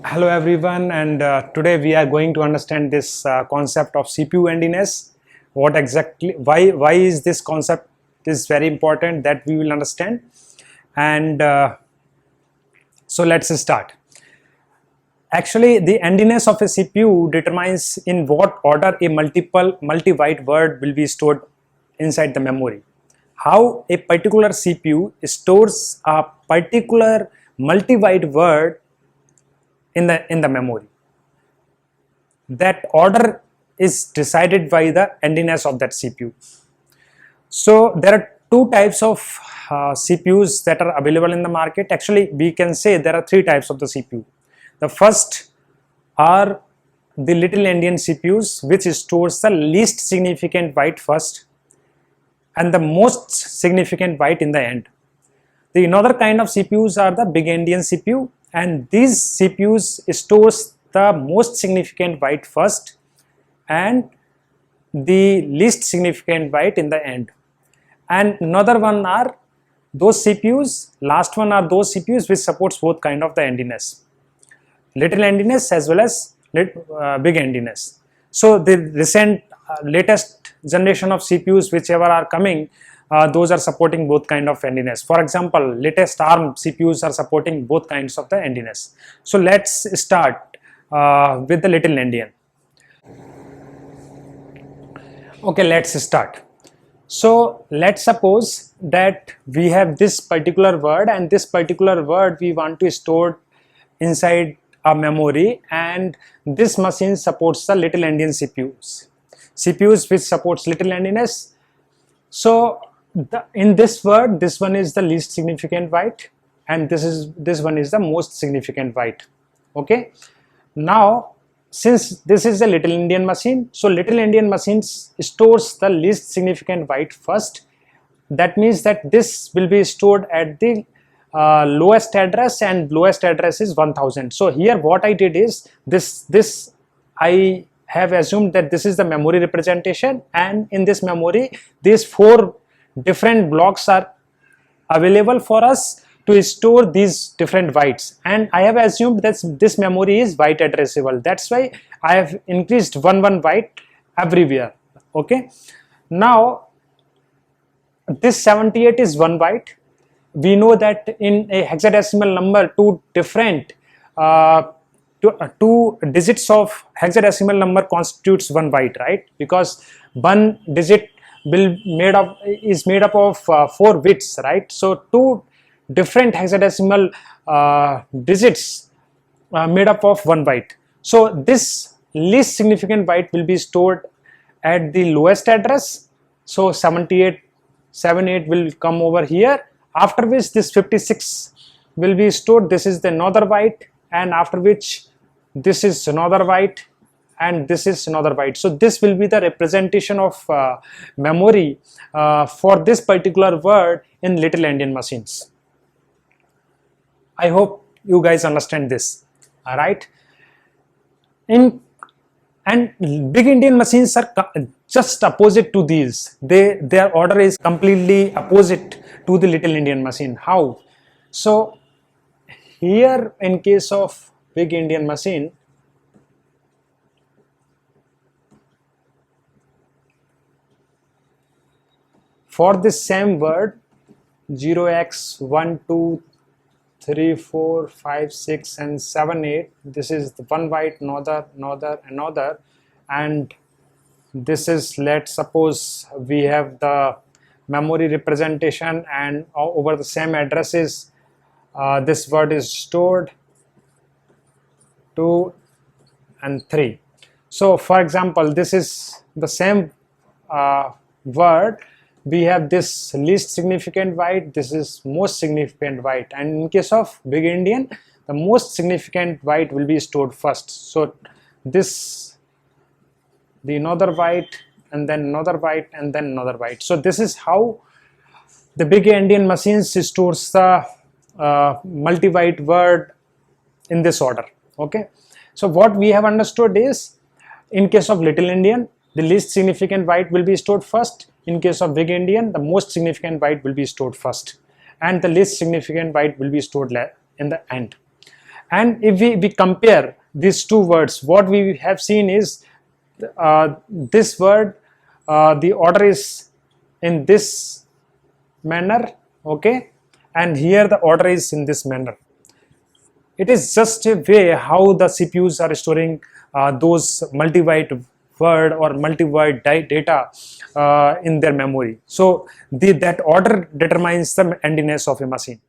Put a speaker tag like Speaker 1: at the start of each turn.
Speaker 1: Hello everyone, and today we are going to understand this concept of CPU endiness. What exactly, why is this concept is very important that we will understand. And so let's start. Actually, the endiness of a CPU determines in what order a multi-byte word will be stored inside the memory. How a particular CPU stores a particular multi-byte word in the memory. That order is decided by the endiness of that CPU. So there are two types of CPUs that are available in the market. Actually, we can say there are three types of the CPU. The first are the Little-Endian CPUs, which stores the least significant byte first and the most significant byte in the end. The another kind of CPUs are the Big-Endian CPU, and these CPUs stores the most significant byte first and the least significant byte in the end. And another one are those CPUs, last one are those CPUs which supports both kind of the endiness, Little-Endianness as well as Big-Endianness. So the recent latest generation of CPUs whichever are coming, those are supporting both kind of endiness. For example, latest ARM CPUs are supporting both kinds of the endiness. So let's start with the Little-Endian. Okay, let's start. So let's suppose that we have this particular word, and this particular word we want to store inside a memory, and this machine supports the Little-Endian CPUs which supports Little-Endianness. So in this word, this one is the least significant byte, and this one is the most significant byte. Okay, now since this is a Little-Endian machine, so Little-Endian machine stores the least significant byte first. That means that this will be stored at the lowest address, and lowest address is 1000. So here what I did is this I have assumed that this is the memory representation, and in this memory these four different blocks are available for us to store these different bytes, and I have assumed that this memory is byte addressable. That's why I have increased one byte everywhere. Okay, now this 78 is 1 byte. We know that in a hexadecimal number, two digits of hexadecimal number constitutes 1 byte, right? Because one digit is made up of 4 bits, right? So two different hexadecimal digits made up of 1 byte. So this least significant byte will be stored at the lowest address. So 78 will come over here, after which this 56 will be stored. This is the another byte, and after which this is another byte, and this is another byte. So this will be the representation of memory for this particular word in Little-Endian machines. I hope you guys understand this. All right. And Big-Endian machines are just opposite to these. Their order is completely opposite to the Little-Endian machine. How? So here in case of Big-Endian machine, for this same word 0x 1 2 3 4 5 6 and 7 8, this is the 1 byte, another, and this is, let's suppose we have the memory representation, and over the same addresses this word is stored 2 and 3. So for example, this is the same word. We have this least significant byte, this is most significant byte, and in case of Big-Endian, the most significant byte will be stored first. So this, the another byte, and then another byte, and then another byte. So this is how the Big-Endian machines stores the multi-byte word in this order. Okay, so what we have understood is, in case of Little-Endian, the least significant byte will be stored first. In case of Big-Endian, the most significant byte will be stored first, and the least significant byte will be stored in the end. And if we compare these two words, what we have seen is this word, the order is in this manner, okay, and here the order is in this manner. It is just a way how the CPUs are storing those multi-byte word or multi-byte data in their memory. So that order determines the endiness of a machine.